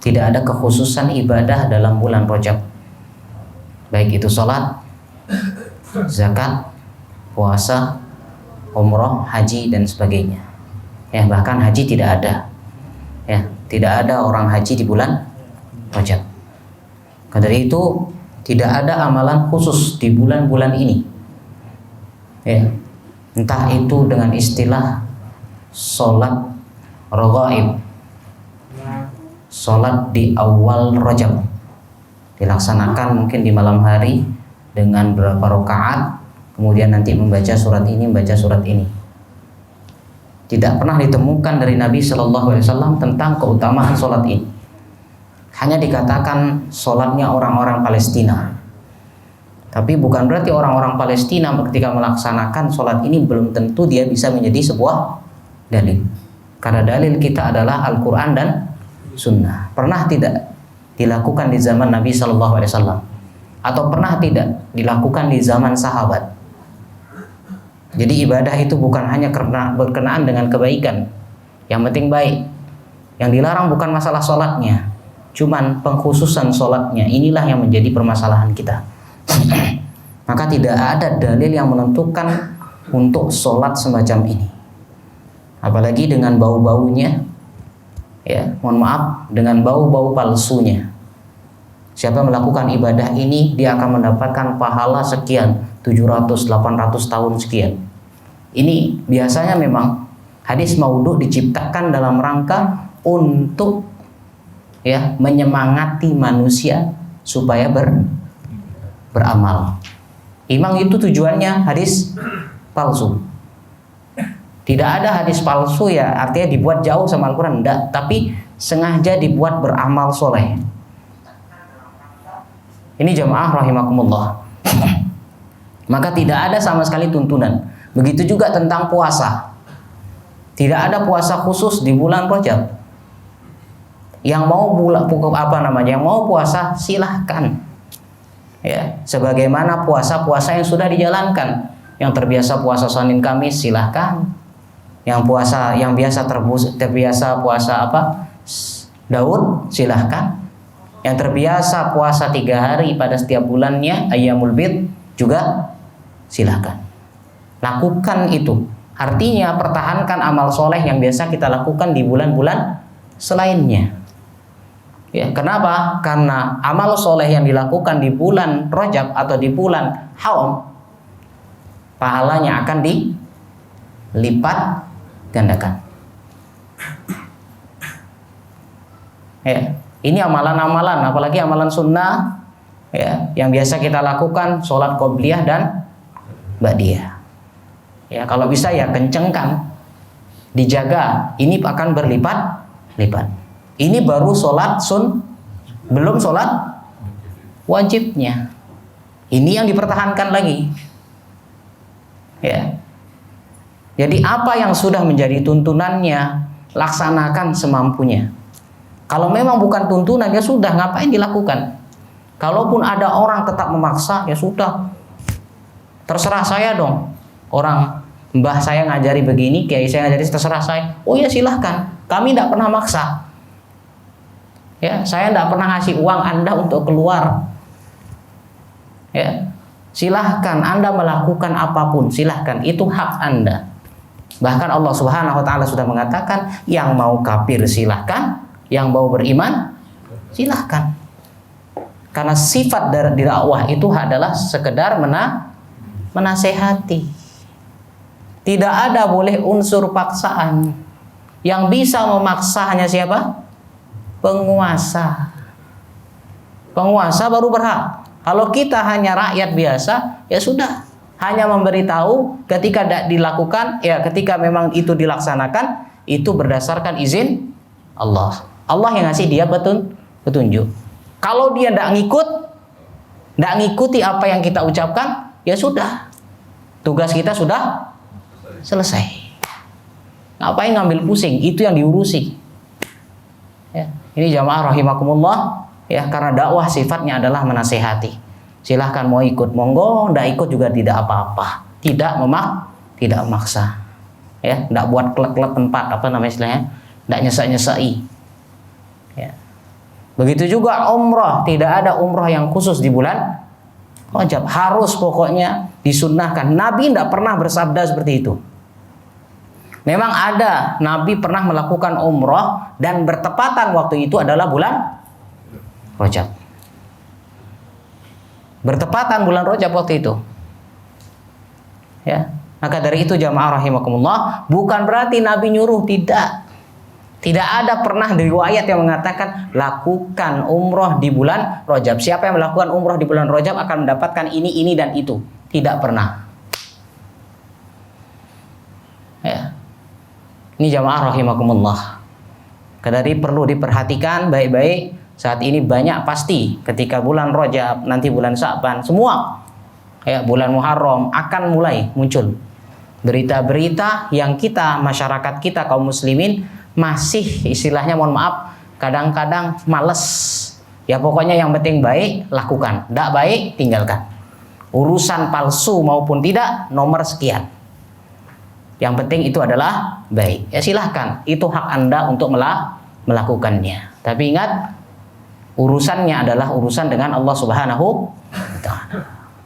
tidak ada kekhususan ibadah dalam bulan Rajab, baik itu sholat, zakat, puasa, umroh, haji dan sebagainya. Ya, bahkan haji tidak ada. Ya, tidak ada orang haji di bulan Rajab. Karena dari itu tidak ada amalan khusus di bulan-bulan ini. Ya, entah itu dengan istilah sholat raghaib, sholat di awal Rajab, dilaksanakan mungkin di malam hari dengan berapa rakaat, kemudian nanti membaca surat ini, membaca surat ini. Tidak pernah ditemukan dari Nabi Shallallahu Alaihi Wasallam tentang keutamaan sholat ini. Hanya dikatakan sholatnya orang-orang Palestina. Tapi bukan berarti orang-orang Palestina ketika melaksanakan sholat ini belum tentu dia bisa menjadi sebuah dalil. Karena dalil kita adalah Al-Quran dan Sunnah. Pernah tidak dilakukan di zaman Nabi Shallallahu Alaihi Wasallam? Atau pernah tidak dilakukan di zaman sahabat? Jadi ibadah itu bukan hanya berkenaan dengan kebaikan, yang penting baik. Yang dilarang bukan masalah sholatnya, cuman pengkhususan sholatnya. Inilah yang menjadi permasalahan kita. Maka tidak ada dalil yang menentukan untuk sholat semacam ini. Apalagi dengan bau-baunya, ya, mohon maaf, dengan bau-bau palsunya. Siapa melakukan ibadah ini, dia akan mendapatkan pahala sekian, 700, 800 tahun sekian. Ini biasanya memang hadis maudhu diciptakan dalam rangka untuk, ya, menyemangati manusia supaya beramal. Memang itu tujuannya hadis palsu. Tidak ada hadis palsu ya artinya dibuat jauh sama Al-Quran, enggak, tapi sengaja dibuat beramal soleh. Ini jamaah rahimakumullah. Maka tidak ada sama sekali tuntunan. Begitu juga tentang puasa. Tidak ada puasa khusus di bulan Rajab. Yang mau yang mau puasa silahkan. Ya, sebagaimana puasa-puasa yang sudah dijalankan. Yang terbiasa puasa Senin Kamis silahkan. Yang terbiasa puasa Daud silahkan. Yang terbiasa puasa 3 hari pada setiap bulannya Ayyamul Bid juga silahkan. Lakukan itu. Artinya pertahankan amal soleh yang biasa kita lakukan di bulan-bulan selainnya. Ya, kenapa? Karena amal soleh yang dilakukan di bulan Rajab atau di bulan Haram, pahalanya akan dilipat gandakan. Ya, ini amalan-amalan, apalagi amalan sunnah, ya, yang biasa kita lakukan, sholat qobliyah dan ba'diyah. Ya, kalau bisa ya kencengkan, dijaga. Ini akan berlipat-lipat. Ini baru sholat belum sholat wajibnya. Ini yang dipertahankan lagi. Ya. Jadi apa yang sudah menjadi tuntunannya, laksanakan semampunya. Kalau memang bukan tuntunan, ya sudah, ngapain dilakukan? Kalaupun ada orang tetap memaksa, ya sudah, terserah saya dong. Orang mbah saya ngajari begini, kiai saya ngajari, terserah saya. Oh ya silahkan, kami tidak pernah maksa. Ya, saya tidak pernah ngasih uang Anda untuk keluar. Ya, silahkan Anda melakukan apapun, silahkan, itu hak Anda. Bahkan Allah Subhanahu Wa Taala sudah mengatakan, yang mau kafir silahkan, yang mau beriman silahkan. Karena sifat dari dakwah itu adalah sekedar menasehati. Tidak ada boleh unsur paksaan. Yang bisa memaksa hanya siapa? Penguasa. Penguasa baru berhak. Kalau kita hanya rakyat biasa, ya sudah, hanya memberitahu. Ketika tidak dilakukan, ya ketika memang itu dilaksanakan, itu berdasarkan izin Allah. Allah yang ngasih dia petunjuk. Kalau dia tidak ngikuti apa yang kita ucapkan, ya sudah, tugas kita sudah selesai. Ngapain ngambil pusing? Itu yang diurusi. Ya, ini jamaah rahimakumullah. Ya, karena dakwah sifatnya adalah menasehati. Silahkan mau ikut, monggo. Tidak ikut juga tidak apa-apa. Tidak memaksa. Ya, tidak buat klek-klek tempat, apa namanya istilahnya? Tidak nyesai-nyesai. Ya. Begitu juga umroh, tidak ada umroh yang khusus di bulan Rajab. Harus pokoknya disunnahkan. Nabi tidak pernah bersabda seperti itu. Memang ada Nabi pernah melakukan umroh dan bertepatan waktu itu adalah bulan Rajab. Bertepatan bulan Rajab waktu itu. Ya, maka dari itu jamaah rahimakumullah, bukan berarti Nabi nyuruh, tidak. Tidak ada pernah riwayat yang mengatakan lakukan umroh di bulan Rajab. Siapa yang melakukan umroh di bulan Rajab akan mendapatkan ini dan itu. Tidak pernah. Ya. Ini jamaah rahimakumullah. Dari perlu diperhatikan baik-baik. Saat ini banyak pasti ketika bulan Rajab, nanti bulan Sya'ban, semua ya bulan Muharram akan mulai muncul berita-berita yang kita, masyarakat kita kaum muslimin masih istilahnya, mohon maaf, kadang-kadang males. Ya pokoknya yang penting baik lakukan, tidak baik tinggalkan. Urusan palsu maupun tidak nomor sekian. Yang penting itu adalah baik. Ya silahkan, itu hak Anda untuk melakukannya. Tapi ingat, urusannya adalah urusan dengan Allah Subhanahu wa ta'ala.